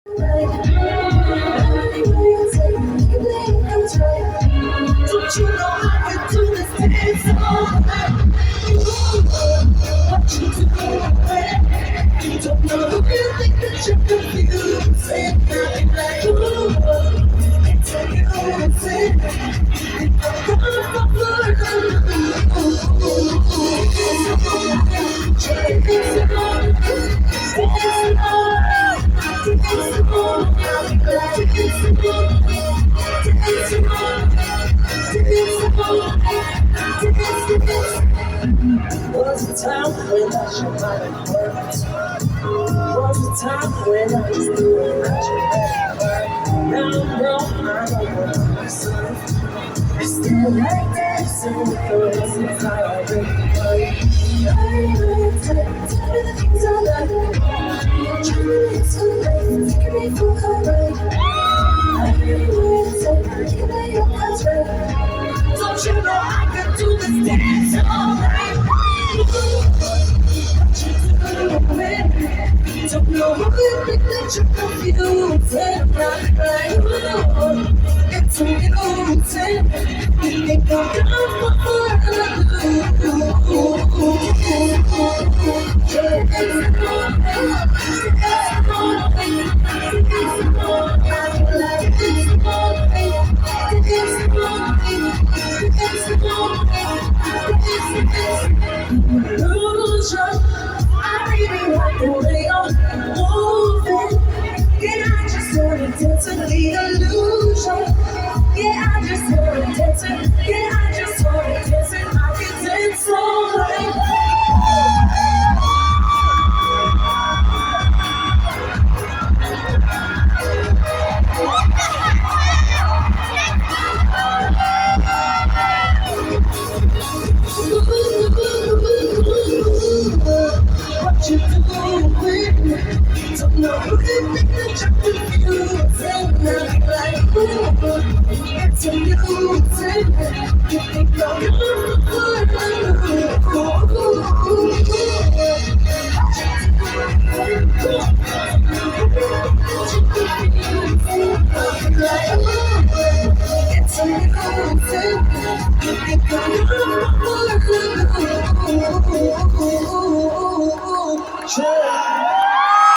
Don't you know I can do this dance all night? What you do, man? You don't know the real thing that you're confusing. Like, ooh, it's a music. I'm gonna fuck with was a time when I should not have worked. Was a time when I was doing what you had. Now I'm grown, I don't want myself. I still like dancing with the reasons I already heard. I know tell me the things I like. Trying to explain, taking me for a ride. I know tell me your hands right. Don't you know I can do this dance all night? What you doing? Don't know who you think that you're confused. Like, ooh, it's a music. You think I'm gonna fall illusion. I really like the way you're moving. Yeah, I just wanna dance in the illusion. Yeah, I just wanna dance in. Yeah, I just wanna dance in. I can dance all night. What you doing? Don't know who you think that you're confusing. Like, ooh, it's a music. You think I'm gonna